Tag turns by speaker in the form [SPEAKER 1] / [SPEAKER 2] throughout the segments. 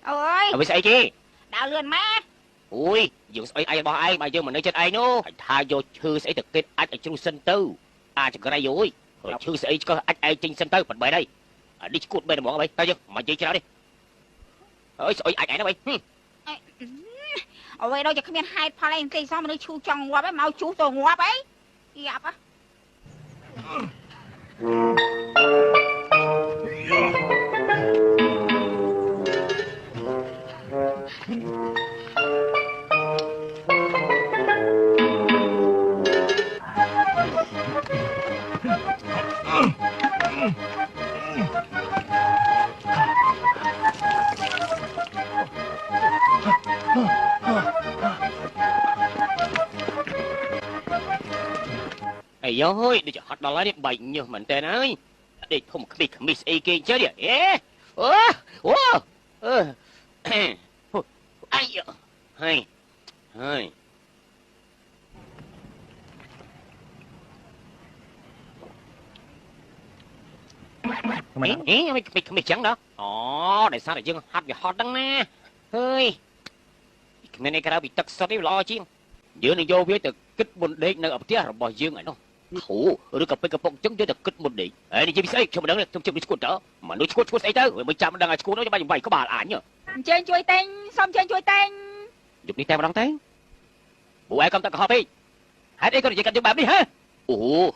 [SPEAKER 1] ơi
[SPEAKER 2] với ai kia
[SPEAKER 1] đào lươn má
[SPEAKER 2] ui dường ấy ai bỏ ai mà dường mình nơi chết ai nó tha vô chư sẽ thực kết anh ở trong sân tư chỉ có đây rồi chư sẽ có anh ai trên sân tư bật bể đây đi cút bên mọi người tao chưa mà chơi cho nó đi ơi ai nó bay
[SPEAKER 1] ôi đâu giờ không biết hai pha lên cây sao mà nó chu trong ngoa ấy mau chú tôi ngoa ấy gặp á
[SPEAKER 2] ai ơi đi cho hot đó lấy bệnh như mình tên ơi đi không bị miss ai kia chứ đi ai hay hay mày chẳng đó tại sao lại dương hot đăng nè ơi mày này cái đó bị tật sao đấy lo chứ giữa này vô với từ kích môn đế nơi ở phía rồi bò dương này nó thủ rồi cặp cái bông chống với từ kích môn đế ấy đi chơi biết sao mà đứng trong chơi đi squat đó mà nó squat ấy tới rồi mới chạm đang squat nó cho bay có bà ảnh nhở
[SPEAKER 1] trên chui tên xong trên chui tên
[SPEAKER 2] dục đi theo đăng tên bộ ai công ta có họp đi hãy đi con đi cạnh cho bạn đi ha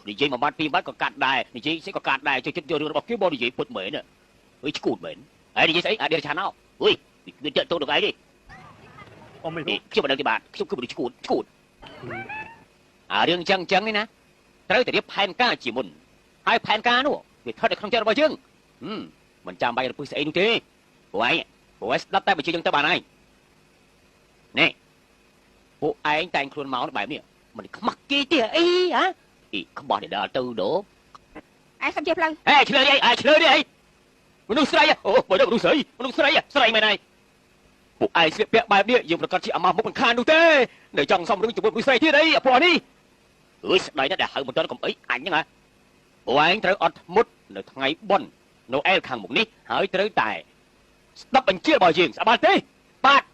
[SPEAKER 2] đi chơi mà ban phim bắt có cạn đài đi chơi sẽ có cạn đài cho đưa bọc cái bò đi chơi bật mền nè ơi squat mền ấy đi chơi ấy đi chán nào ui đi trận tôi được ấy đi chứ mà đừng thì bạn cứ đi squat đường chân đấy nè tới từ điệp pan ca chỉ muốn hai pan ca nữa việc thoát được không cho bao chương mình chạm bay được bữa sẽ đúng thế bộ ấy đắp tay mà chơi chân tay bạn này nè bộ anh tay khuôn máu nó bài nè mình mặc kia tia ấy hả không bỏ để đợi từ đổ
[SPEAKER 1] ai xong chơi play
[SPEAKER 2] chơi đi mình đúng sai bởi đâu đúng sai mày này bộ ai sẽ bẹ bài địa dùng là con chị mà một con khan đúng thế để chồng xong đứng chụp đúng sai thế đấy bỏ đi đây nó đã hơn một tuần còn ấy ảnh nhá bộ anh tới ọt mút nơi ngày bon Noel khang một ní hỏi tới tài đắp bánh chia bò giềng sao ban thế bát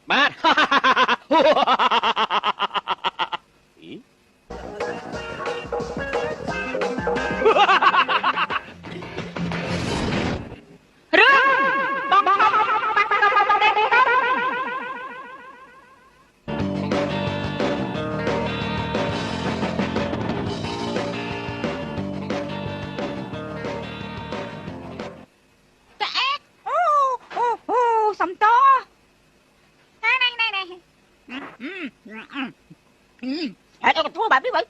[SPEAKER 1] sắm to này hãy cho thua bạn biết vậy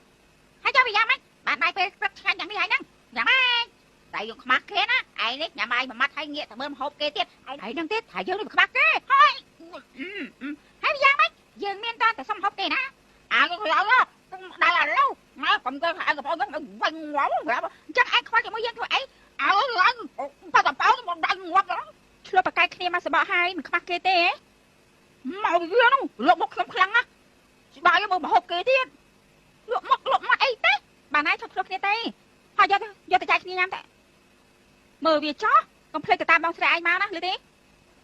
[SPEAKER 1] hãy cho bây giờ mấy bạn bay phê rất khăn chẳng đi hay năng nhà mai tại dùng mặt kia á ai đấy nhà mai mà mắt hay nghĩa thằng bơm hộp kia tiết ai đang tiết thải dương đi mặt kia thôi hãy bây giờ mấy dương miên ta tại xong hộp kia nè cái người đó đây là lâu nó còn cơ hại cái phôi nó văng ngóng chắc ai khoai cho mới dân thôi ấy tao tập báo nó văng ngóng đó lo bạc cái kia mà sẽ bỏ hai mình mặt kia tê màu gì nó lột một không khăn á bà cái mà hộp kia tiết lột mắt ấy té bà này thật kia tê họ do tay kia nhám thế mờ việc chó còn play cái tam bông sài mà nè đi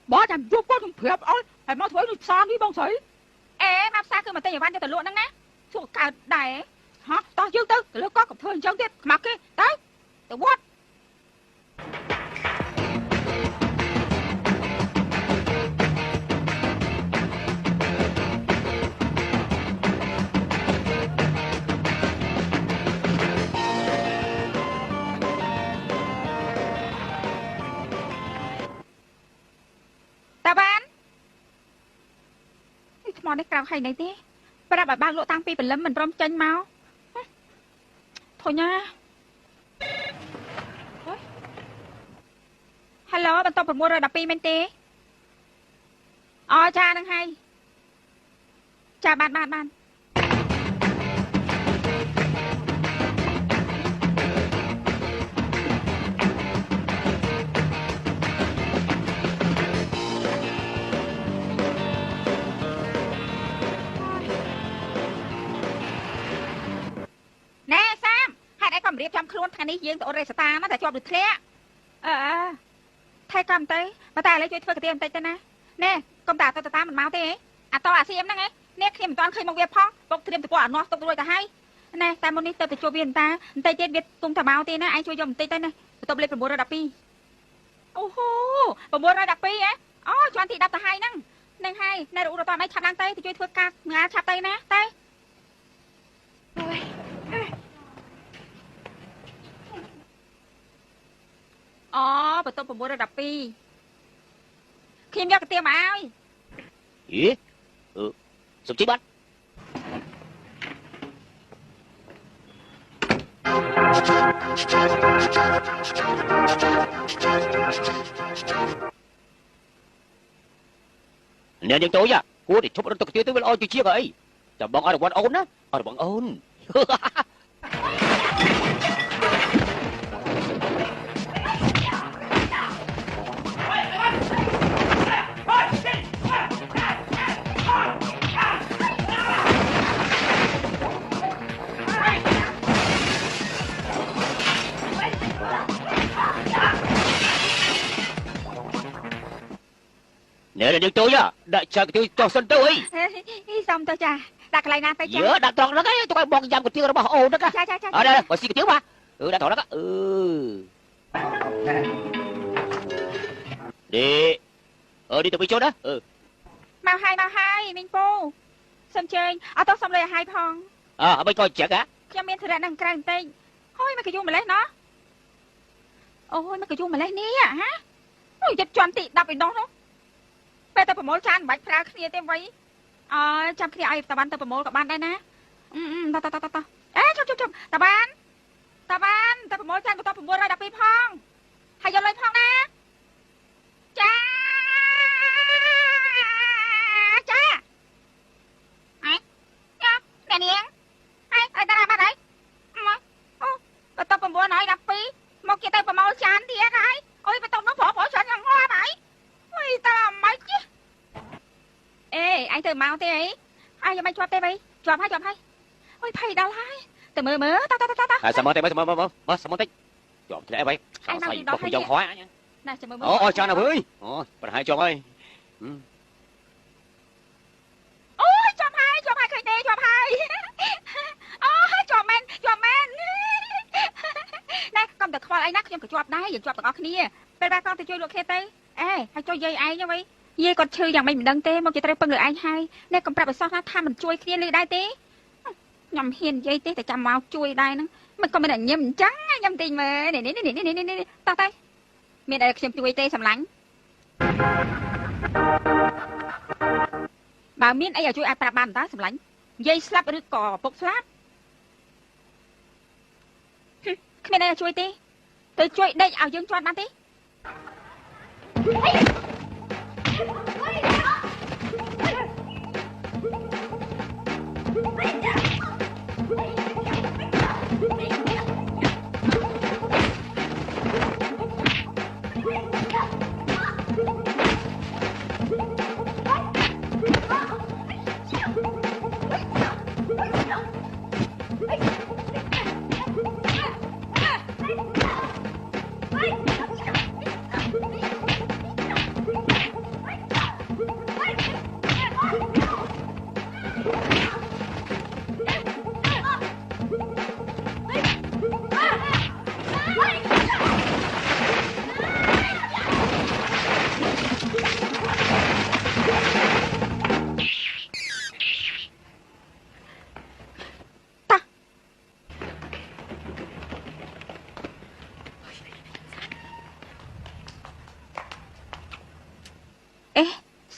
[SPEAKER 1] bỏ chằm giúp quá không phép ơi phải mau thổi sao đi bông sấy mà sao cứ mà tay văn cho tao luôn đó nghe thuộc cả đài hả tao chưa tư cái lúc có cặp thơi chân tiết mặc kia đấy tao what món này cao hay này thế bà đã bảo lộ tăng pi phần lâm mình rom chân máu thôi nha hello bạn tôi phần mua rồi đập pi men tê cha đang hay cha bạn មរៀបចំខ្លួនថ្ងៃនេះយើងទៅអូរេសតាណាតែជាប់ដូចធ្លាក់ថៃកំទៅបើតែឥឡូវជួយធ្វើកាទៀបន្តិចទៅណាណែកុំតាទៅតាមមិនមកទេអាតអាសៀមហ្នឹងឯងនេះខ្ញុំមិនទាន់ឃើញមកវាផងពុកត្រៀមទៅពួកអានោះទុករួចទៅហើយណែតែមុននេះទៅជួបវាតាបន្តិចទៀតវាទុំតាមកទេណាឯងជួយយកបន្តិចទៅណាបន្ទប់លេខ912អូហូ912ហ៎អូជាន់ទី10ទៅហើយហ្នឹងហើយណែរੂរតអីឆាប់ឡើងទៅជួយធ្វើការងាឆាប់ទៅណាទៅអូបន្ទប់912ខ្ញុំយកកាទៀមកឲ្យ
[SPEAKER 2] យេសុំជីបាត់អ្នកយើងចូលគួរតែឈប់រត់ទៅកាទៀទៅវាល្អជាជាងអីចាំបងអរវ៉ាន់អូនណាអរវ៉ាន់អូនអ្នកយើងចូលដាក់ចាកាទៀចោះសិនទៅអី
[SPEAKER 1] សុំទៅចាដាក់កន្លែងណាទៅចា
[SPEAKER 2] ដាក់ត្រង់ហ្នឹងឯងទុកឲ្យបងយ៉ាំកាទៀរបស់អូនហ្នឹង
[SPEAKER 1] ចា
[SPEAKER 2] អត់បើស៊ីកាទៀមកដាក់ត្រង់ហ្នឹងនេះទៅពីចូលណា
[SPEAKER 1] មកហើយមីងពូសុំជើញអត់ទៅសុំលុយឲ្យហើយផង
[SPEAKER 2] អ្វីក៏ចាក់
[SPEAKER 1] ខ្ញុំមានធរៈនឹងក្រៅបន្តិចហួយមកកយូរម្លេះណោះអូយមកកយូរម្លេះនេះហ៎អូយចិត្តជន់ទី10ឯនោះពេលទៅប្រមូលចានមិនបាច់ប្រើគ្នាទេវៃចាំគ្នាឲ្យតាបានទៅប្រមូលក៏បានដែរណាតជុំតាបានទៅប្រមូលចានបន្ត912ផងហើយយកលុយផងណាចាអីអ្នកនាងអីតាបានអីអូបន្ត912មកគេទៅប្រមូលចានទៀតហើយអូយបន្តនោះប្រចានយ៉ាងងាប់ហើយអីតាមិនទេអេអញទៅមកទេអីឲ្យមិនជាប់ទេវៃជាប់ហើយអូយភ័យដល់ហើយទៅមើលត
[SPEAKER 2] ហើយសមតិមើលសមតិជាប់ធ្លាក់អីសង្ស័យបុកយ៉ាងខ្វាយអញ
[SPEAKER 1] ណាចាំមើល
[SPEAKER 2] អូចានអើយប្រហែលជាប់ហើយ
[SPEAKER 1] អូយជាប់ហើយឃើញទេជាប់ហើយអូជាប់មែនណែកុំតែខ្វល់អីណាខ្ញុំក៏ជាប់ដែរយើងជាប់ទាំងអស់គ្នាពេលដែរគាត់ទៅជួយលោកគ្នាទៅហើយជួយយាយឯងទៅវិញយាយគាត់ឈឺយ៉ាងម៉េចមិនដឹងទេមកជាត្រូវពឹងលើឯងហើយអ្នកកំប្រាប់ឲ្យសោះថាមិនជួយគ្នាលឺដែរទេខ្ញុំហ៊ាននិយាយទេតែចាំមកជួយដែរហ្នឹងមិនក៏មានតែញឹមអញ្ចឹងញឹមតិចមើលនេះតោះតែមានតែខ្ញុំជួយទេសម្លាញ់បើមានអីឲ្យជួយអាចប្រាប់បានតើសម្លាញ់និយាយស្លាប់ឬក៏ពុកស្លាប់គ្មានអីឲ្យជួយទេទៅជួយដេកឲ្យយើងជាន់បានទេ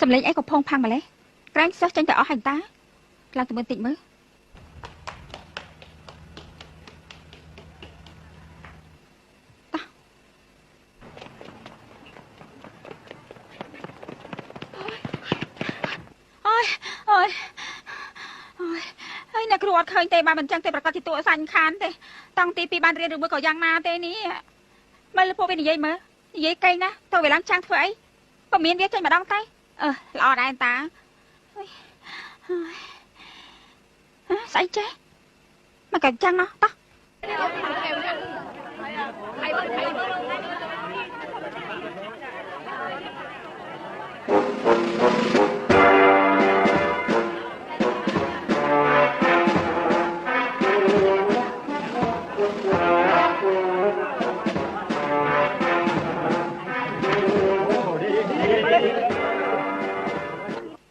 [SPEAKER 1] សម្លេងអីក៏ផងផាំងម្លេះក្រែងសិស្សចេញទៅអស់ហើយតាឡើងទៅមើលតិចមើលហើយអ្នកគ្រូអត់ឃើញទេបើមិនចឹងទេប្រកាសជាតួសាញ់ខានទេតាំងទី2បានរៀនឬមួយក៏យ៉ាងណាទេនេះមើលពួកវានិយាយមើលនិយាយកេងណាទៅវាឡើងចាំងធ្វើអីក៏មានវាចេញម្ដងតែល្អដែរតាស្អីចេះមកកញ្ចឹងណោះតោះ ត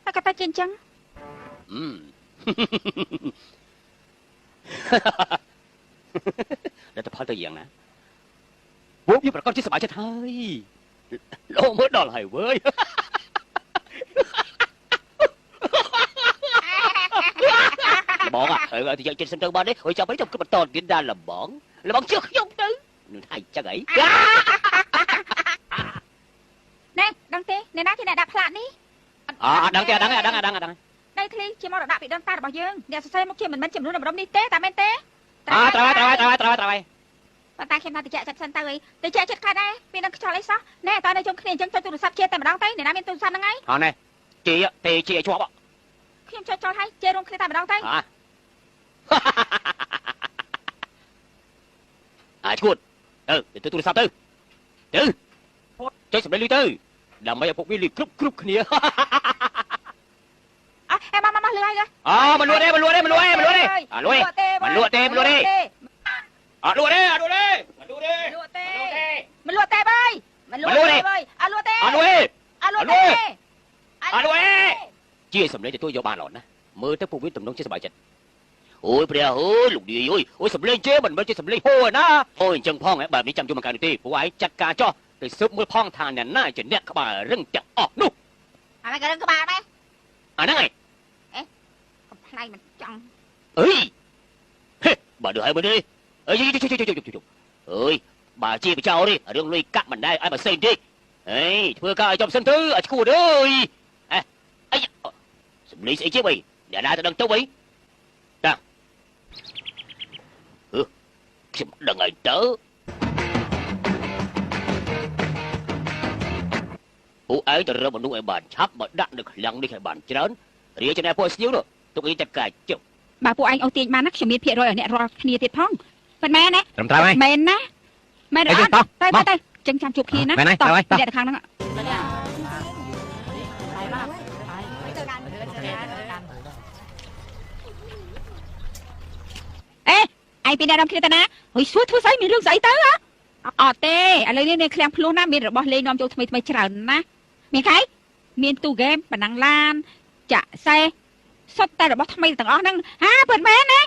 [SPEAKER 1] ែក៏តែជាអញ្ចឹង
[SPEAKER 2] លទ្ធផលទៅយ៉ាងណាពួកវាប្រកាសជាសប្បាយចិត្តហើយលោកមើលដល់ហើយវើយបងអើទៅយកចិត្តសិនទៅបានទេអើយចាំឲ្យខ្ញុំគិតបន្តទៀតដល់លបងជឿខ្ញុំទៅនឹងថាអញ្ចឹងអី
[SPEAKER 1] ណែដឹងទេអ្នកណាជាអ្នកដាក់ផ្លាកនេះ
[SPEAKER 2] ដឹងទេដឹង
[SPEAKER 1] ដៃឃ្លីជាមរតកពីដូនតារបស់យើងអ្នកសរសេរមកជាមិនមែនចំនួនម្ដុំនេះទេតែមែនទេ
[SPEAKER 2] ត្រូវ
[SPEAKER 1] ប៉ុន្តែខ្ញុំថាតិចចិត្តសិនទៅអីតិចចិត្តខ្លះដែរមាននឹងខ្យល់អីសោះណែតើនៅជុំគ្នាអញ្ចឹងចុចទូរស័ព្ទជាតែម្ដងទៅអ្នកណាមានទូរស័ព្ទហ្នឹងហើយ
[SPEAKER 2] អត់ណែជាទេជាជាប់
[SPEAKER 1] ខ្ញុំចុចចូលហើយជារួមគ្នាតែម្ដងទៅ
[SPEAKER 2] ឈួតទៅទូរស័ព្ទទៅចុចសម្លេងលុយទៅដើម្បីឲ្យពួកវាលុយគ្រប់គ្នា
[SPEAKER 1] អេមកលឿនហើយ
[SPEAKER 2] មិនលួចទេលួចទេអត់លួចទេអត់លួចទេ
[SPEAKER 1] លួចទេមិនលួចទេបើ
[SPEAKER 2] អត់លួចទេ
[SPEAKER 1] អត់លួចទេ
[SPEAKER 2] ជាសម្លេងទទួលយកបានល្អណាស់មើលទៅពួកវាទំនងជាសប្បាយចិត្តអូយព្រះអើយលោកនាយអូយសម្លេងជេមិនមែនជាសម្លេងហូរណាអូយអញ្ចឹងផងបែបនេះចាំជួយមកកាននេះទេពួកឯងចាត់ការចោះទៅស៊ើបមើលផងថាអ្នកណាជាអ្នកក្បាលរឹងទាំងអស់នោះ
[SPEAKER 1] អានេះក៏រឹងក្បាលដែរ
[SPEAKER 2] អាហ្នឹងឯង
[SPEAKER 1] កំប្លែងមិនចង់
[SPEAKER 2] អីហេបើđượcហើយមើលនេះអើយអើយបើជាបចោនេះរឿងលុយកាក់មិនដែរឲ្យបើផ្សេងទៀតអេធ្វើការឲ្យចំសិនទៅឲ្យឈួតអើយអីសម្លេងស្អីជាបីអ្នកណាទៅដឹងទៅវិញតាខ្ញុំដឹងហើយទៅពួកឯងទៅរកមនុស្សឲ្យបានឆាប់មកដាក់នៅឃ្លាំងនេះឲ្យបានច្រើនរាជអ្នកពួកស្ញៀវនោះទុកអីតែកាយចុះ
[SPEAKER 1] បើពួកឯងអូសទាញបានណាខ្ញុំមានភាគរយឲ្យអ្នករាល់គ្នាទៀតផងមិនមែនណា
[SPEAKER 2] ត្រឹមត្រូវហើយ
[SPEAKER 1] មែនណាមែនអត់ទៅចឹងចាំជួបគ្នាណា
[SPEAKER 2] មែនហើយទៅហើយ
[SPEAKER 1] អ្នកខាងហ្នឹងអេឯងពីអ្នករំគ្នាទៅណាហុយសួរធ្វើស្អីមានរឿងស្អីទៅអត់ទេឥឡូវនេះនៅឃ្លាំងភ្លោះណាមានរបស់លេងនាំចូលថ្មីច្រើនណាមានខៃមានទូហ្គេមបណ្ណាំងឡានចាក់សេសុទ្ធតែរបស់ថ្មីទាំងអស់ហ្នឹងពិតមែនណា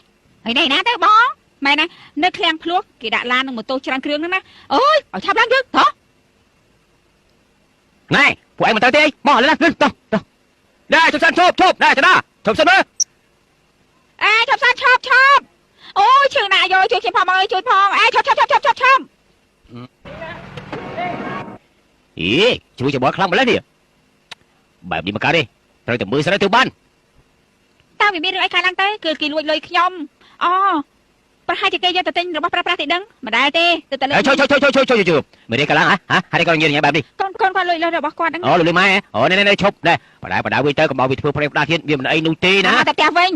[SPEAKER 1] ហើយនេះណាទៅបងមែនណានៅឃ្លាំងភ្លោះគេដាក់ឡាននឹងម៉ូតូច្រើនគ្រឿងហ្នឹងណាអូយឲ្យឆាប់ឡើងយើងតោះ
[SPEAKER 2] ណែពួកឯងមិនទៅទេមកលើណាទៅណែជប់សិនជប់ណែចណាជប់សិនមើល
[SPEAKER 1] ជប់សិនឈប់អូយជើងណាយកជួយខ្ញុំផងអើយជួយផងឈប់
[SPEAKER 2] ជួយច្បល់ខ្លាំងម្ល៉េះនេះបែបនេះមកកើតទេត្រូវតែមើលស្រីទៅបាន
[SPEAKER 1] តើវាមានរឿងអីកើតឡើងទៅគឺគេលួចលុយខ្ញុំប្រហែលជាគេយកទៅទិញរបស់ប្រើប្រាស់ទេដឹងមិនដែលទេទៅលើ
[SPEAKER 2] ជួយមិនទេកាលហ៎ហើយគាត់និយាយបែបនេះ
[SPEAKER 1] កូនគាត់លួចរបស់គាត់ហ្នឹង
[SPEAKER 2] លុយម៉ែនេះឈប់ណែបដាវិញទៅកុំឲ្យវាធ្វើប្រេងផ្ដាទៀតវាមិនអីនោះទេណា
[SPEAKER 1] តែផ្ទះវិញ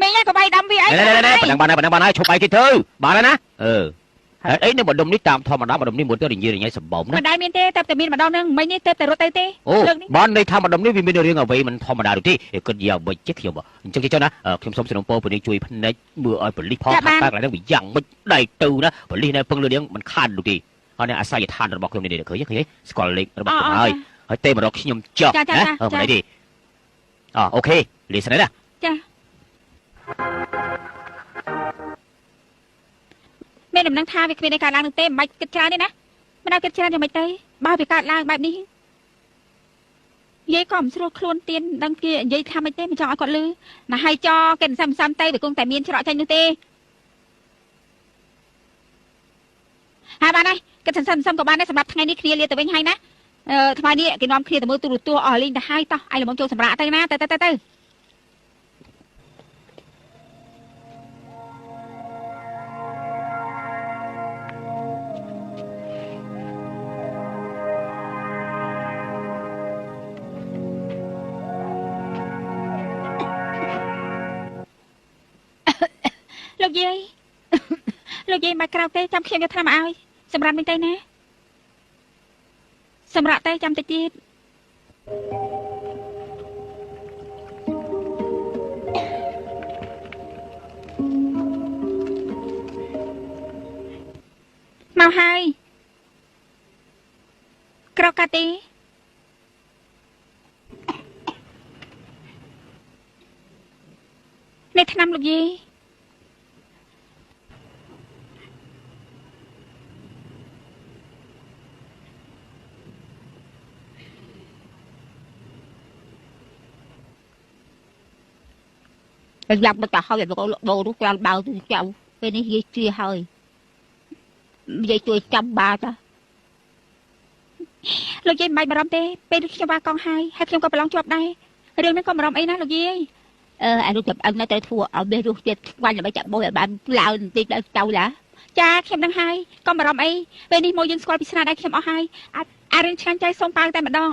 [SPEAKER 1] មីងឯងក៏បាយដាំវាអី
[SPEAKER 2] ណែបានហើយឈប់បាយទៀតទៅបានហើយណាហើយអីនៅម្ដុំនេះតាមធម្មតាម្ដុំនេះមុនទៅរញ៉ៃសម្បំណា
[SPEAKER 1] មិនដែលមានទេតែមានម្ដងហ្នឹងមិញនេះតែរត់ទៅទេ
[SPEAKER 2] លើកនេះបានន័យថាម្ដុំនេះវាមានរឿងអ្វីមិនធម្មតាទេគិតយ៉ាងមិនចេះខ្ញុំអញ្ចឹងចុះណាខ្ញុំសូមសំណូមពរពលនេះជួយភ្នែកមើលឲ្យប៉ូលីសផងថាតើកន្លែងហ្នឹងវាយ៉ាងមិនដៃទៅណាប៉ូលីសនៅពឹងលើនាងមិនខាននោះទេហើយអាស័យដ្ឋានរបស់ខ្ញុំនេះឃើញស្គាល់លេខរបស់ខ្ញុំហើយទេមករកខ្ញុំចុះណាមិនអីទេអូខេលីសនេះណា
[SPEAKER 1] ចាមានដំណឹងថាវាគ្មានឯកើតឡើងនោះទេមិនបាច់គិតច្រើនទេណាមិនដល់គិតច្រើនយ៉ាងម៉េចទៅបើវាកើតឡើងបែបនេះនិយាយក៏មិនស្រួលខ្លួនទៀនដឹងគេនិយាយថាមិនទេមិនចង់ឲ្យគាត់លឺណាហើយចគេសាំទៅវាគង់តែមានច្រកចេញនោះទេហើយបានហើយគិតសាំក៏បានដែរសម្រាប់ថ្ងៃនេះគ្នាលាទៅវិញហើយណាថ្ងៃនេះគេនាំគ្នាទៅមើលទូរទស្សន៍អស់លេងទៅហើយតោះឯងល្មមចូលសម្រាប់ទៅណាទៅលោកយាយមកក្រៅទេចាំខ្ញុំយកថ្នាំឲ្យ
[SPEAKER 3] សម្រាប់នេះទៅណាសម្រាប់តែចាំតិចទៀតមកហើយក្រកាទីនេះឆ្នាំលោកយាយ
[SPEAKER 1] Dọc được cả hơi rồi đồ lúc ra bao từ chậu bên đây dây chia hơi dây chui trăm ba ta
[SPEAKER 3] លោកយាយមិនបាច់បារម្ភទេពេលខ្ញុំបាកងហើយខ្ញុំក៏ប្រឡងជាប់ដែររឿងនេះក៏បារម្ភអីណាលោកយាយ
[SPEAKER 1] anh chụp anh nói tới thua ở bên ruột chết quanh là mấy chậm bôi ở bạn lao tiền đã trâu lá
[SPEAKER 3] ចាខ្ញុំដឹងហើយកុំបារម្ភអីពេលនេះមកយើងស្គាល់ពីស្នាដៃខ្ញុំអស់ហើយអារឿងឆ្ងាញ់ใจសូមប៉ាវតែម្ដង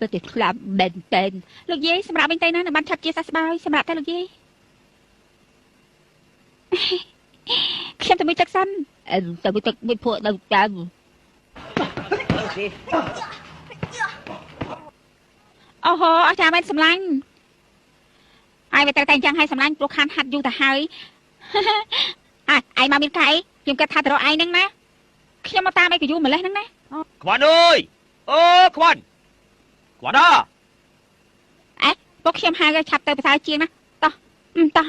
[SPEAKER 1] ទៅទីខ្លាប់បែនតែន
[SPEAKER 3] លោកយាយសម្រាប់វិញទៅណានឹងបានឆាប់ជាសះស្បើយសម្រាប់តែលោកយាយខ្ញុំទៅមួយទឹកសិន
[SPEAKER 1] ទៅមួយទឹកមួយពួកដល់តាម
[SPEAKER 3] អូហូអស់ចាមែនសម្លាញ់ហើយវាត្រូវតែអញ្ចឹងឲ្យសម្លាញ់ព្រោះខានហាត់យូរទៅហើយឯងមកមានកាយខ្ញុំគិតថាទៅរកឯងហ្នឹងណាខ្ញុំមកតាមឯងក៏យូរម្លេះហ្នឹងណា
[SPEAKER 2] ខ្វាន់អើយអូខ្វាន់ខ្វាន់អើ
[SPEAKER 3] ពួកខ្ញុំហៅឲ្យឆាប់ទៅប្រសើរជាងណាតោះតោះ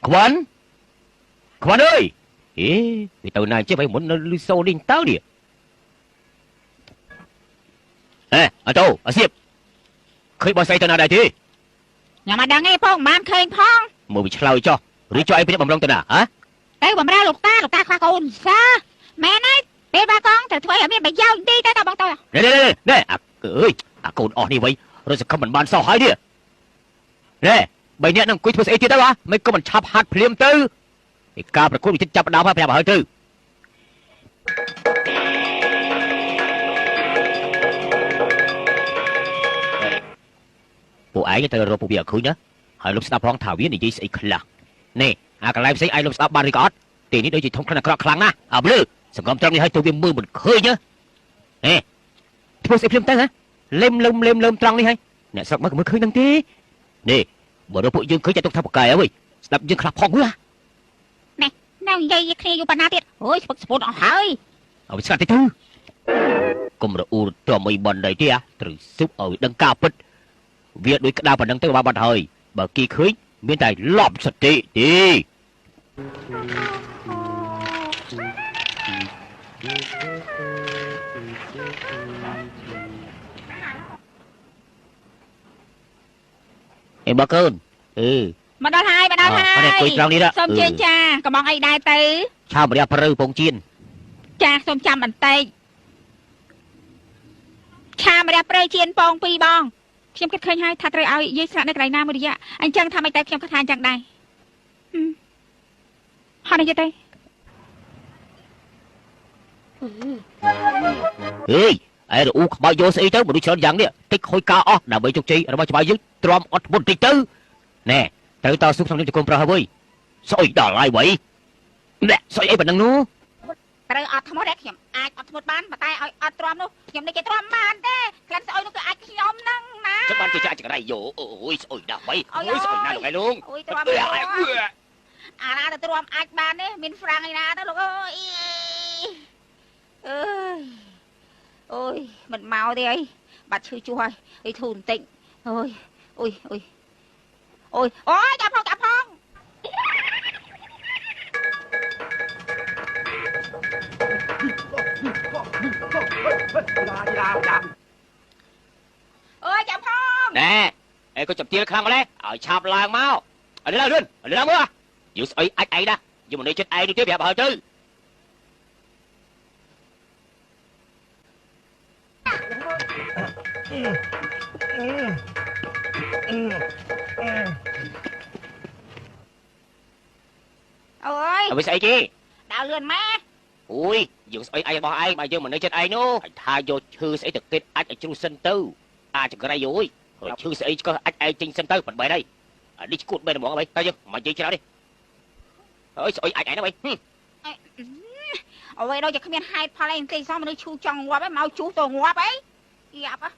[SPEAKER 2] ខ្វាន់អើយវាទៅណាចេះឲ្យមុននៅលឺសូនេះទៅនេះអត់ទៅអសៀបឃើញបងស្រីទៅណាដែរទេ
[SPEAKER 3] ខ្ញុំមិនដឹងទេផងមិនបានឃើញផង
[SPEAKER 2] មើលវាឆ្លើយចុះឬចុះឯងពេញបំរុងទៅណាហ៎
[SPEAKER 3] ទៅបំរើលោកតាខ្វះកូនសាមែនហើយពេលបាកងត្រូវធ្វើឲ្យមានប្រយោជន៍ទីទៅតបងទៅ
[SPEAKER 2] ណែអាកូនអស់នេះវិញរត់សង្ឃឹមមិនបានសោះហើយនេះណែបីអ្នកនឹងអង្គុយធ្វើស្អីទៀតទៅមិនក៏មិនឆាប់ហាត់ភ្លាមទៅឯការប្រកួតវាចាប់ដើមហើយប្រាប់ឲ្យទៅពួកឯងទៅរកពួកវាឲ្យឃើញណាហើយលុបស្ដាប់ផងថាវានិយាយស្អីខ្លះនេះអាកន្លែងផ្សេងឯងលុបស្ដាប់បានឬក៏អត់ទីនេះដូចជាធំខ្លាំងអាក្រក់ខ្លាំងណាស់អើភ្លឺសង្គមត្រង់នេះឲ្យទៅវាមើលមិនឃើញណាធ្វើស្អីភ្លាមទៅហ៎លេមត្រង់នេះហើយអ្នកស្រុកមកក៏មើលឃើញនឹងទេនេះបើរកពួកយើងឃើញតែទុកថាបកកាយហើយស្ដាប់យើងខ្លះផងមើល
[SPEAKER 3] ណែនិយាយគ្នាយូរប៉ុណ្ណាទៀតអូយស្ពឹកស្ពូនអស់ហើយ
[SPEAKER 2] ឲ្យស្កាត់តិចទៅកុំរអ៊ូត្រមៃបនដីទេត្រូវស៊ុបឲ្យដឹងការពិតវាដូចក្តៅប៉ុណ្ណឹងទៅបាត់ហើយបើគេឃើញមានតែលប់សតិទេអេបើកូន
[SPEAKER 3] មកដល់ហើយ
[SPEAKER 2] អង្គុយត្រង់នេះ
[SPEAKER 3] សូមជឿចាកំងអីដែរទៅ
[SPEAKER 2] ឆាមរយៈព្រៅពងជៀន
[SPEAKER 3] ចាសូមចាំបន្តិចឆាមរយៈព្រៅជៀនពង2បងខ្ញុំគិតឃើញហើយថាត្រូវឲ្យយាយស្រាក់នៅកន្លែងណាមួយរយៈអញ្ចឹងថាមិនតែខ្ញុំគិតថាអញ្ចឹងដែរហើយនិយាយទៅ
[SPEAKER 2] អេរអ៊ូខ្មៅយកស្អីទៅមនុស្សច្រើនយ៉ាងនេះតិចខូចការអស់ដើម្បីជោគជ័យរបស់ច្បាយយើងទ្រាំអត់ធ្មត់តិចទៅណែត្រូវតស៊ូក្នុងនាមជាកូនប្រុសហើយស្អុយដល់ហើយវិញណែស្អុយអីប៉ុណ្ណឹងនោះ
[SPEAKER 3] ត្រូវអត់ធ្មត់ដែរខ្ញុំអាចអត់ធ្មត់បានតែឲ្យអត់ទ្រាំនោះខ្ញុំនេះគេទ្រាំបានទេក្លិនស្អុយនោះគឺអាចខ្ញុំហ្នឹងណា
[SPEAKER 2] ចាំបានជាចាក់ចក្រៃយោអូយស្អុយដល់បីអូយស្អុយណាស់លោកឯងលោក
[SPEAKER 3] អូយទ្រាំអាណាទៅទ្រាំអាចបានទេមានហ្វ្រាំងឯណាទៅលោកអើយអូយមិនមកទេអីបាត់ឈឺជួហើយអីធូរបន្តិចអូយចាប់ផងអូយចាប់ផង
[SPEAKER 2] ណែអេក៏ចាប់ទៀលខ្លាំងម្លេះឲ្យឆាប់ឡើងមកអត់ឡើងលឿនឡើងមើលយើងស្អុយអាចឯងណាយើងមិននៅចិត្តឯងនេះទេប្រាប់ឲ្យទៅ
[SPEAKER 3] អូយ
[SPEAKER 2] ឲ្យស្អីគេ
[SPEAKER 3] ដើរលឿនម៉ែ
[SPEAKER 2] អូយយើងស្អុយឯងរបស់ឯងបើយើងមិននៅចិត្តឯងនោះថាយកឈឺស្អីទៅគេអាចឲ្យជ្រុះសិនទៅអាចក្រៃអូយឈឺស្អីក៏អាចឯងចេញសិនទៅមិនបែរហើយនេះឈួតបែរហ្មងអីតែយើងមកនិយាយច្រើននេះអើយស្អុយអាចឯងណាបី
[SPEAKER 3] អី អ្វីដល់ជាគ្មានហេតុផលអីទេសមមនុស្សឈូចង់ងាប់ហើយមកជូទៅងាប់អីយ៉ាប់